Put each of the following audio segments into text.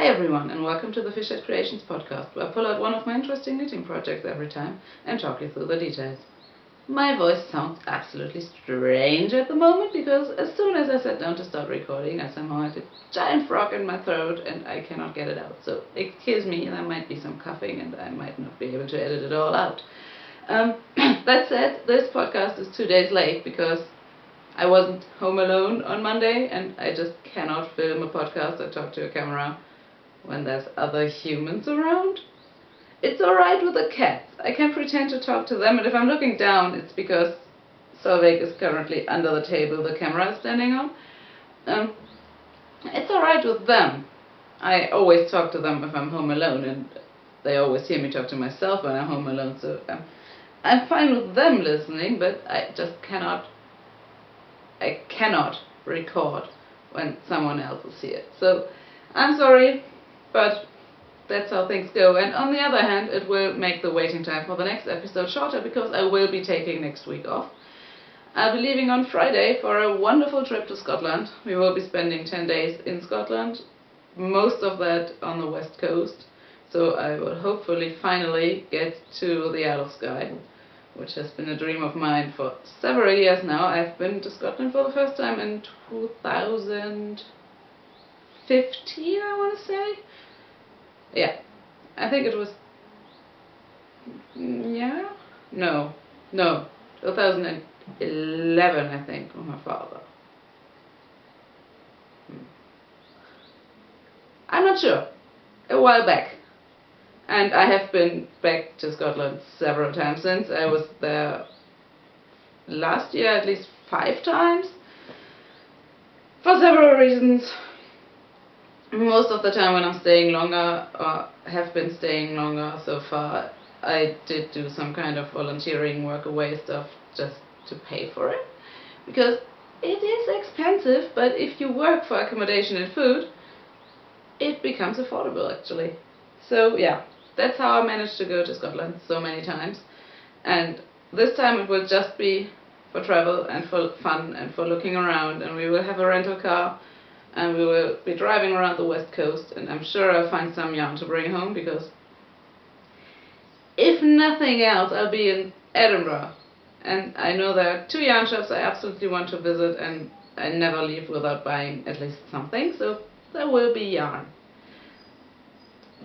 Hi everyone, and welcome to the Fishhead Creations podcast, where I pull out one of my interesting knitting projects every time and talk you through the details. My voice sounds absolutely strange at the moment because as soon as I sat down to start recording, I somehow had a giant frog in my throat and I cannot get it out. So excuse me, there might be some coughing and I might not be able to edit it all out. That said, this podcast is 2 days late because I wasn't home alone on Monday and I just cannot film a podcast or talk to a camera when there's other humans around. It's alright with the cats. I can pretend to talk to them, and if I'm looking down, it's because Solveig is currently under the table the camera is standing on. It's alright with them. I always talk to them if I'm home alone, and they always hear me talk to myself when I'm home alone, so I'm fine with them listening, but I just cannot record when someone else is here. So I'm sorry, but that's how things go. And on the other hand, it will make the waiting time for the next episode shorter because I will be taking next week off. I'll be leaving on Friday for a wonderful trip to Scotland. We will be spending 10 days in Scotland, most of that on the west coast. So I will hopefully finally get to the Isle of Skye, which has been a dream of mine for several years now. I've been to Scotland for the first time in 2015, I want to say. Yeah, I think it was, 2011, I think, with my father. I'm not sure, a while back. And I have been back to Scotland several times since. I was there last year at least 5 times, for several reasons. Most of the time when I'm staying longer, or have been staying longer so far, I did do some kind of volunteering work away stuff just to pay for it. Because it is expensive, but if you work for accommodation and food, it becomes affordable actually. So yeah, that's how I managed to go to Scotland so many times. And this time it will just be for travel and for fun and for looking around, and we will have a rental car. And we will be driving around the west coast, and I'm sure I'll find some yarn to bring home because if nothing else, I'll be in Edinburgh. And I know there are 2 yarn shops I absolutely want to visit, and I never leave without buying at least something, so there will be yarn.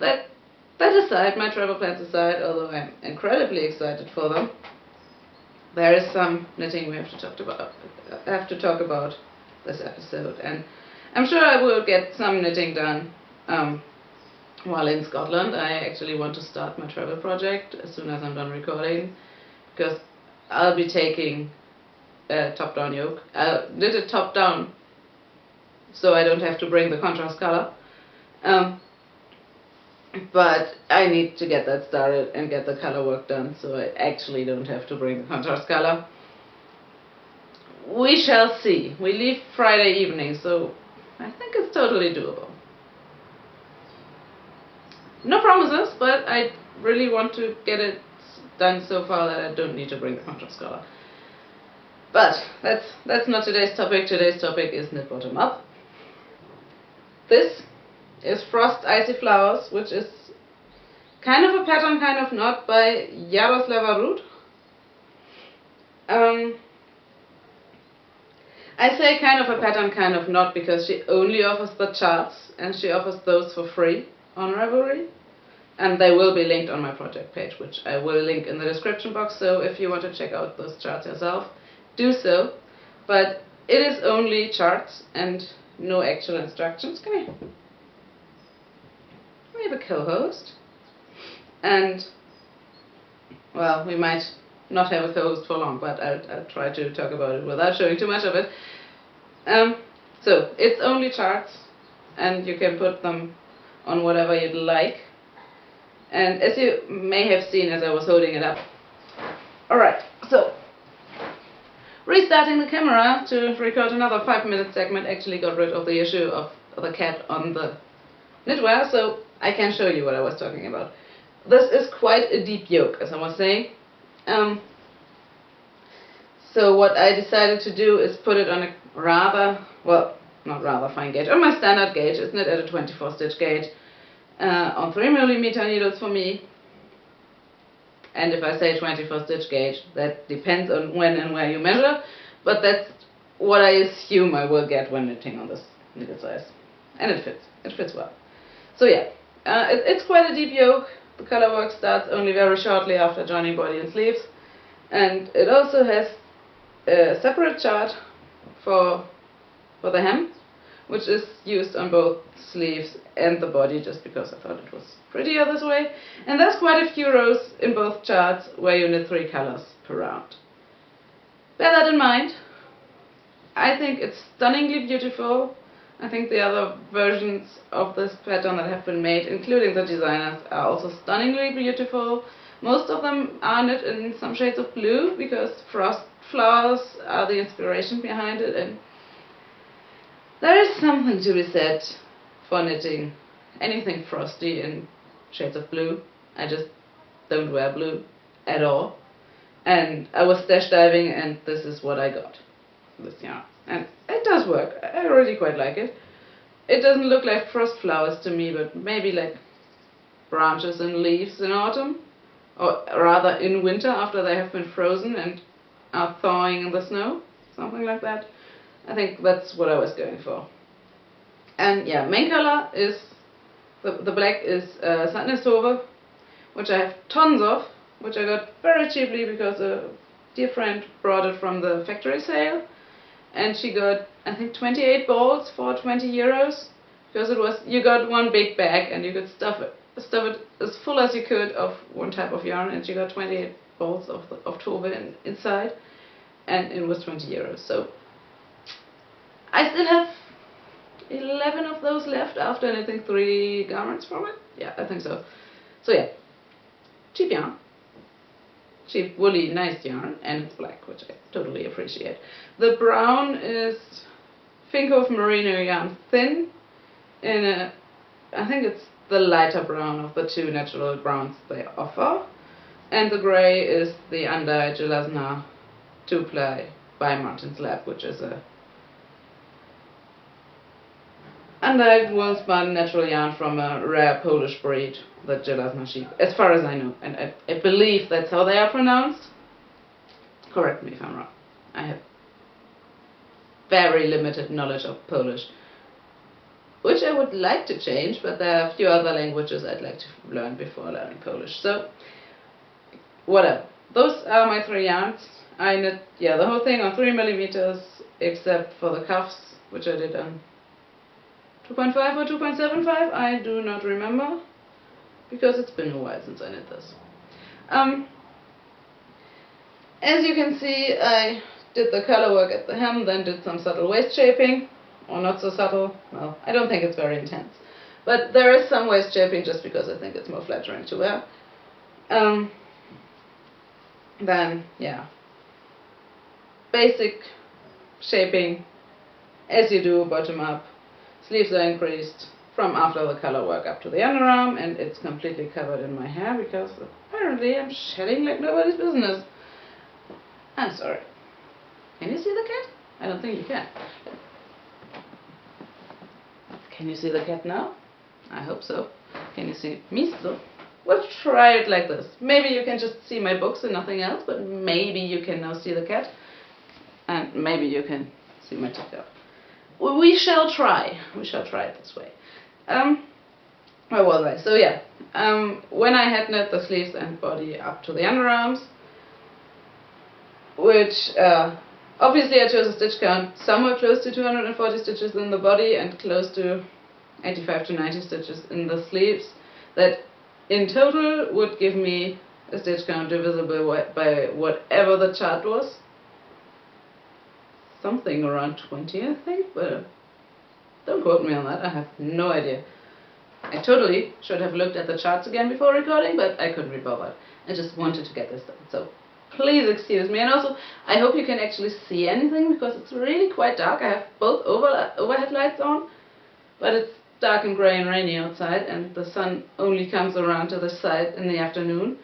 That aside, my travel plans aside, although I'm incredibly excited for them, there is some knitting we have to talk about this episode. And I'm sure I will get some knitting done while in Scotland. I actually want to start my travel project as soon as I'm done recording, because I'll be taking a top-down yoke. I'll knit it top-down so I don't have to bring the contrast color. But I need to get that started and get the color work done so I actually don't have to bring the contrast color. We shall see. We leave Friday evening, so I think it's totally doable. No promises, but I really want to get it done so far that I don't need to bring the contrast color. But that's not today's topic. Today's topic is knit bottom-up. This is Frost Icy Flowers, which is kind of a pattern, kind of not, by Jaroslava Rud. I say kind of a pattern, kind of not, because she only offers the charts, and she offers those for free on Ravelry. And they will be linked on my project page, which I will link in the description box, so if you want to check out those charts yourself, do so. But it is only charts and no actual instructions. Come here. We have a co-host. And, well, we might not have a co-host for long, but I'll try to talk about it without showing too much of it. So it's only charts, and you can put them on whatever you'd like. And as you may have seen as I was holding it up. Alright, so restarting the camera to record another 5-minute segment actually got rid of the issue of the cat on the knitwear, so I can show you what I was talking about. This is quite a deep yoke, as I was saying. So what I decided to do is put it on a not rather fine gauge, on my standard gauge. It's knit at a 24 stitch gauge. on 3mm needles for me. And if I say 24 stitch gauge, that depends on when and where you measure, but that's what I assume I will get when knitting on this needle size. And it fits well. So yeah, it's quite a deep yoke. The color work starts only very shortly after joining body and sleeves, and it also has a separate chart for the hem, which is used on both sleeves and the body, just because I thought it was prettier this way. And there's quite a few rows in both charts where you knit 3 colors per round. Bear that in mind. I think it's stunningly beautiful. I think the other versions of this pattern that have been made, including the designers, are also stunningly beautiful. Most of them are knit in some shades of blue, because frost flowers are the inspiration behind it, and there is something to be said for knitting anything frosty in shades of blue. I just don't wear blue at all. And I was stash diving, and this is what I got. This yarn. And it does work. I really quite like it. It doesn't look like frost flowers to me, but maybe like branches and leaves in autumn. Or rather in winter, after they have been frozen and are thawing in the snow. Something like that. I think that's what I was going for. And yeah, main color is, the black is Sandneshover, which I have tons of, which I got very cheaply because a dear friend brought it from the factory sale. And she got, I think, 28 balls for 20 euros, because it was, you got one big bag and you could stuff it as full as you could of one type of yarn, and she got 28 balls of Tove inside, and it was 20 euros. So I still have 11 of those left after knitting 3 garments from it. Yeah, I think so. So yeah, cheap yarn. Cheap, woolly, nice yarn, and it's black, which I totally appreciate. The brown is Finkhof Merino yarn thin, in a, I think it's the lighter brown of the 2 natural browns they offer, and the grey is the undyed Jelazna 2-ply by Martin's Lab, which is a undyed wool-spun natural yarn from a rare Polish breed, the Jelazna sheep, as far as I know, and I believe that's how they are pronounced. Correct me if I'm wrong. I have very limited knowledge of Polish, which I would like to change, but there are a few other languages I'd like to learn before learning Polish. So, whatever. Those are my 3 yarns. I knit, yeah, the whole thing on 3mm, except for the cuffs, which I did on 2.5 or 2.75, I do not remember, because it's been a while since I knit this. As you can see, I did the color work at the hem, then did some subtle waist shaping, or not so subtle. Well, I don't think it's very intense, but there is some waist shaping just because I think it's more flattering to wear. Then, yeah, basic shaping as you do bottom up. Sleeves are increased from after the color work up to the underarm, and it's completely covered in my hair because apparently I'm shedding like nobody's business. I'm sorry. Can you see the cat? I don't think you can. Can you see the cat now? I hope so. Can you see me still? We'll try it like this. Maybe you can just see my books and nothing else, but maybe you can now see the cat. And maybe you can see my TikTok. We shall try. We shall try it this way. Where was I? So yeah, when I had knit the sleeves and body up to the underarms, which obviously I chose a stitch count somewhere close to 240 stitches in the body and close to 85 to 90 stitches in the sleeves, that in total would give me a stitch count divisible by whatever the chart was. Something around 20, I think, but don't quote me on that, I have no idea. I totally should have looked at the charts again before recording, but I couldn't be bothered. I just wanted to get this done, so please excuse me. And also, I hope you can actually see anything, because it's really quite dark. I have both overhead lights on, but it's dark and grey and rainy outside, and the sun only comes around to the side in the afternoon,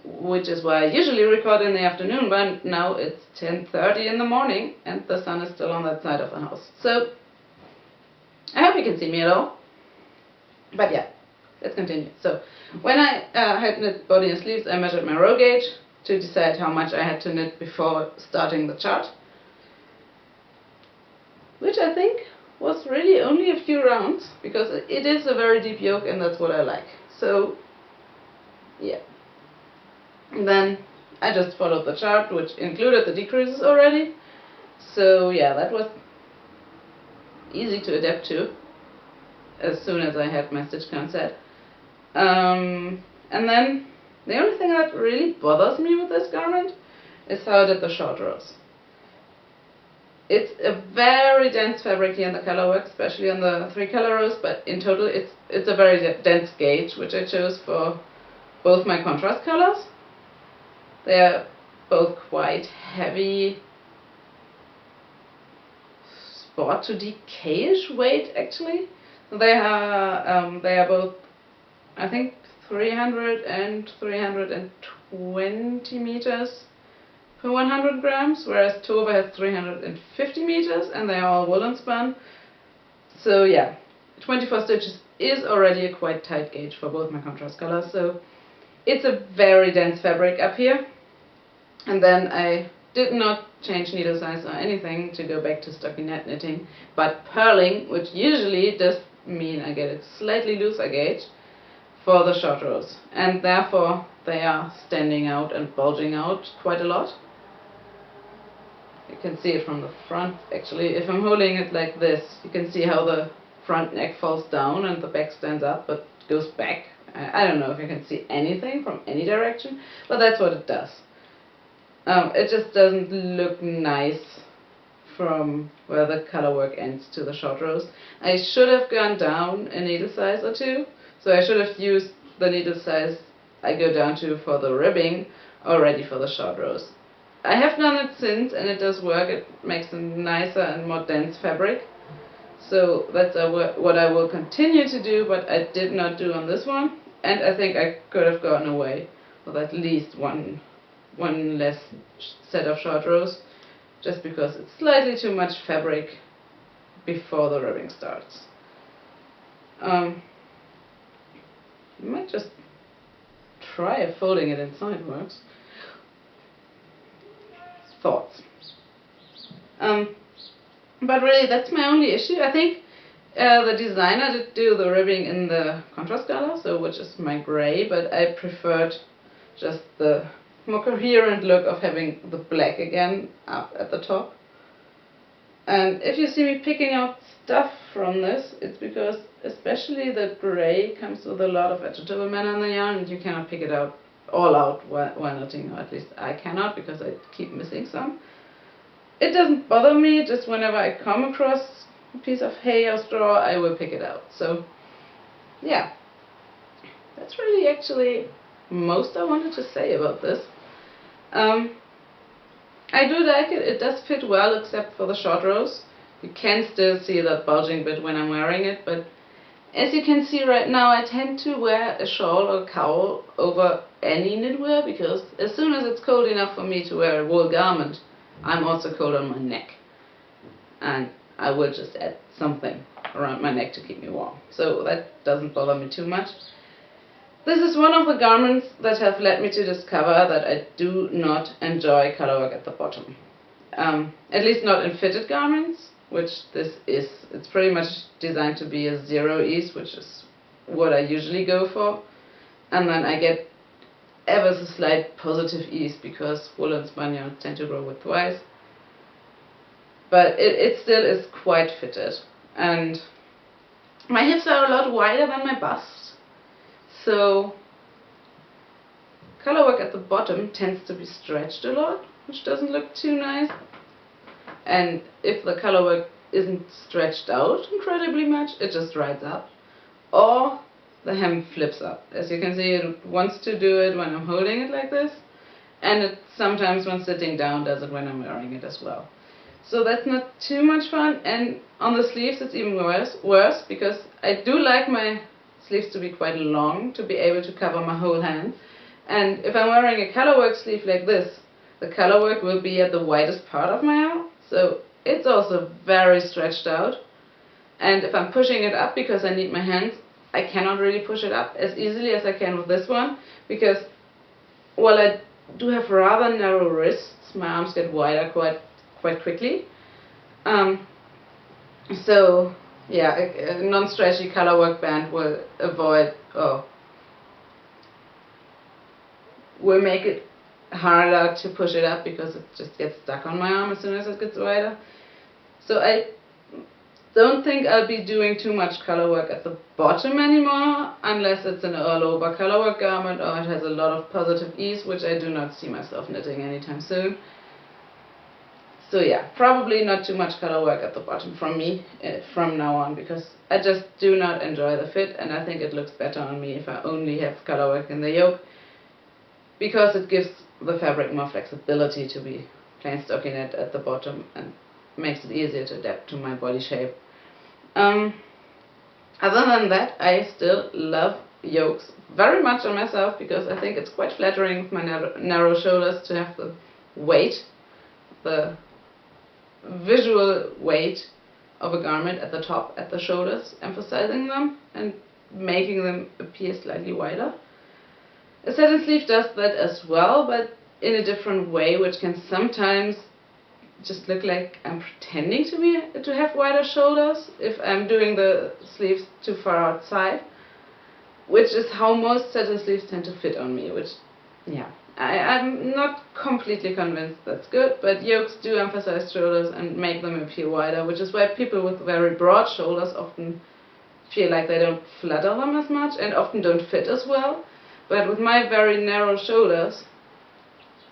which is why I usually record in the afternoon, but now it's 10:30 in the morning and the sun is still on that side of the house. So I hope you can see me at all. But yeah, let's continue. So when I had knit body and sleeves, I measured my row gauge to decide how much I had to knit before starting the chart, which I think was really only a few rounds, because it is a very deep yoke and that's what I like. So yeah, and then I just followed the chart, which included the decreases already. So yeah, that was easy to adapt to as soon as I had my stitch count set. And then the only thing that really bothers me with this garment is how I did the short rows. It's a very dense fabric here in the colorwork, especially on the 3 color rows, but in total it's a very dense gauge, which I chose for both my contrast colors. They're both quite heavy, sport to decay-ish weight actually. They are both, I think, 300 and 320 meters per 100 grams, whereas Tova has 350 meters, and they are all woolen spun. So yeah, 24 stitches is already a quite tight gauge for both my contrast colors. So it's a very dense fabric up here. And then I did not change needle size or anything to go back to stockinette knitting, but purling, which usually does mean I get a slightly looser gauge for the short rows, and therefore they are standing out and bulging out quite a lot. You can see it from the front actually. If I'm holding it like this, you can see how the front neck falls down and the back stands up but goes back. I don't know if you can see anything from any direction, but that's what it does. It just doesn't look nice from where the colorwork ends to the short rows. I should have gone down a needle size or two, so I should have used the needle size I go down to for the ribbing already for the short rows. I have done it since, and it does work. It makes a nicer and more dense fabric. So that's what I will continue to do, but I did not do on this one. And I think I could have gotten away with at least one less set of short rows, just because it's slightly too much fabric before the ribbing starts. I might just try folding it inside works. Thoughts. But really that's my only issue. I think the designer did do the ribbing in the contrast color, so which is my grey, but I preferred just the more coherent look of having the black again up at the top. And if you see me picking out stuff from this, it's because especially the grey comes with a lot of vegetable matter in the yarn, and you cannot pick it out all out while knitting, or at least I cannot, because I keep missing some. It doesn't bother me, just whenever I come across a piece of hay or straw, I will pick it out. So yeah, that's really actually most I wanted to say about this. I do like it. It does fit well, except for the short rows. You can still see that bulging bit when I'm wearing it, but as you can see right now, I tend to wear a shawl or cowl over any knitwear, because as soon as it's cold enough for me to wear a wool garment, I'm also cold on my neck, and I will just add something around my neck to keep me warm. So that doesn't bother me too much. This is one of the garments that have led me to discover that I do not enjoy colorwork at the bottom. At least not in fitted garments, which this is. It's pretty much designed to be a zero ease, which is what I usually go for. And then I get ever so slight positive ease, because woolen spun yarns tend to grow widthwise. But it still is quite fitted. And my hips are a lot wider than my bust. So colorwork at the bottom tends to be stretched a lot, which doesn't look too nice. And if the colorwork isn't stretched out incredibly much, it just rides up. Or the hem flips up. As you can see, it wants to do it when I'm holding it like this, and it sometimes when sitting down does it when I'm wearing it as well. So that's not too much fun. And on the sleeves it's even worse, because I do like my sleeves to be quite long, to be able to cover my whole hand. And if I'm wearing a colorwork sleeve like this, the colorwork will be at the widest part of my arm, so it's also very stretched out. And if I'm pushing it up because I need my hands I cannot really push it up as easily as I can with this one, because while I do have rather narrow wrists, my arms get wider quite quickly. So yeah, a non-stretchy color work band will will make it harder to push it up, because it just gets stuck on my arm as soon as it gets wider. So I don't think I'll be doing too much color work at the bottom anymore, unless it's an all-over color work garment or it has a lot of positive ease, which I do not see myself knitting anytime soon. So yeah, probably not too much color work at the bottom from me from now on, because I just do not enjoy the fit, and I think it looks better on me if I only have color work in the yoke, because it gives the fabric more flexibility to be plain stockinette at the bottom and makes it easier to adapt to my body shape. Other than that, I still love yokes very much on myself, because I think it's quite flattering with my narrow shoulders to have the weight, the visual weight of a garment at the top, at the shoulders, emphasizing them and making them appear slightly wider. A satin sleeve does that as well, but in a different way, which can sometimes just look like I'm pretending to have wider shoulders if I'm doing the sleeves too far outside, which is how most satin sleeves tend to fit on me, which, yeah, I'm not completely convinced that's good, but yokes do emphasize shoulders and make them appear wider, which is why people with very broad shoulders often feel like they don't flatter them as much and often don't fit as well. But with my very narrow shoulders,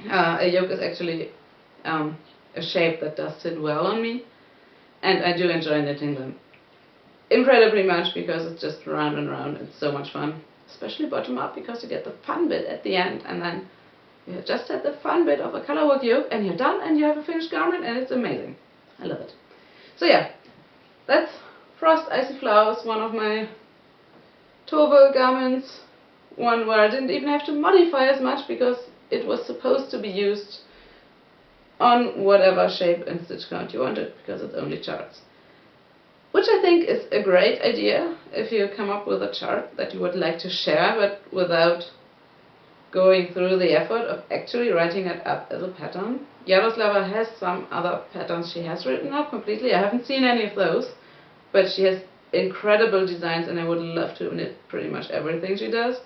a yoke is actually a shape that does sit well on me, and I do enjoy knitting them incredibly much, because it's just round and round. It's so much fun, especially bottom up, because you get the fun bit at the end, and then you just had the fun bit of a color work yoke and you're done and you have a finished garment, and it's amazing. I love it. So yeah, that's Frost Icy Flowers, one of my Tove garments, one where I didn't even have to modify as much, because it was supposed to be used on whatever shape and stitch count you wanted, because it's only charts. Which I think is a great idea if you come up with a chart that you would like to share, but without going through the effort of actually writing it up as a pattern. Yaroslava has some other patterns she has written up completely. I haven't seen any of those, but she has incredible designs, and I would love to knit pretty much everything she does.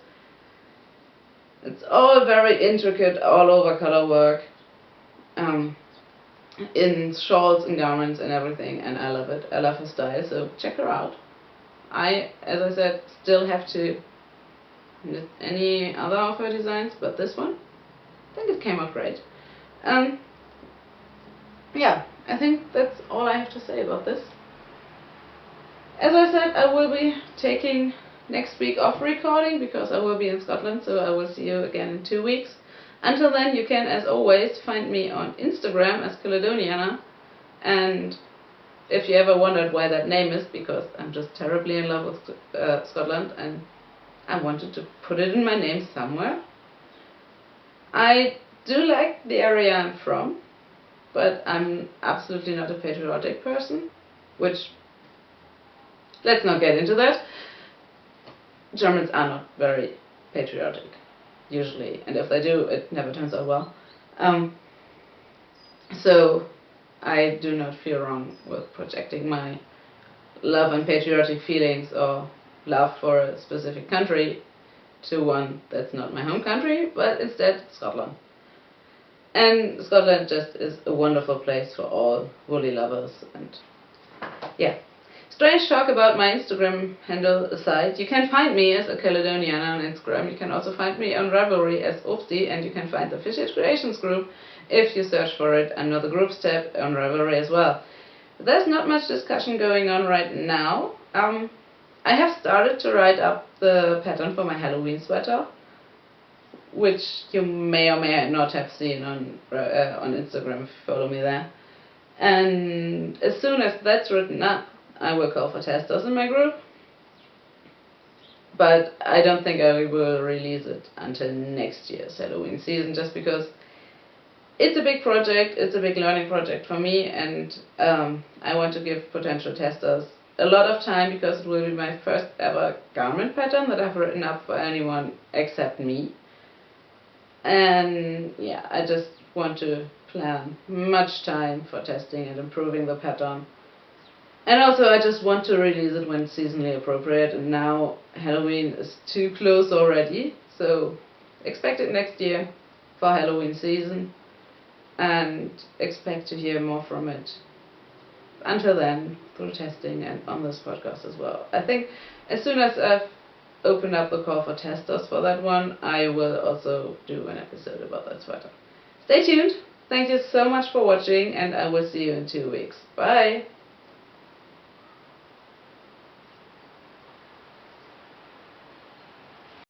It's all very intricate, all over color work, in shawls and garments and everything, and I love it. I love her style, so check her out. I, as I said, still have to knit any other of her designs, but this one, I think it came out great. Yeah, I think that's all I have to say about this. As I said, I will be taking next week off recording, because I will be in Scotland, so I will see you again in 2 weeks. Until then, you can, as always, find me on Instagram as Caledoniana, and if you ever wondered why that name is, because I'm just terribly in love with Scotland, and I wanted to put it in my name somewhere. I do like the area I'm from, but I'm absolutely not a patriotic person, which, let's not get into that. Germans are not very patriotic, usually, and if they do, it never turns out well. So I do not feel wrong with projecting my love and patriotic feelings or love for a specific country to one that's not my home country, but instead Scotland. And Scotland just is a wonderful place for all woolly lovers. And yeah, strange talk about my Instagram handle aside, you can find me as a Caledoniana on Instagram. You can also find me on Ravelry as Opti, and you can find the Fishhead Creations group if you search for it under the groups tab on Ravelry as well. There's not much discussion going on right now. I have started to write up the pattern for my Halloween sweater, which you may or may not have seen on Instagram if you follow me there. And as soon as that's written up, I will call for testers in my group. But I don't think I will release it until next year's Halloween season, just because it's a big project, it's a big learning project for me, and I want to give potential testers a lot of time because it will be my first ever garment pattern that I've written up for anyone except me. And yeah, I just want to plan much time for testing and improving the pattern. And also I just want to release it when it's seasonally appropriate, and now Halloween is too close already, so expect it next year for Halloween season, and expect to hear more from it until then through testing and on this podcast as well. I think as soon as I've opened up the call for testers for that one, I will also do an episode about that sweater. Stay tuned. Thank you so much for watching, and I will see you in 2 weeks. Bye!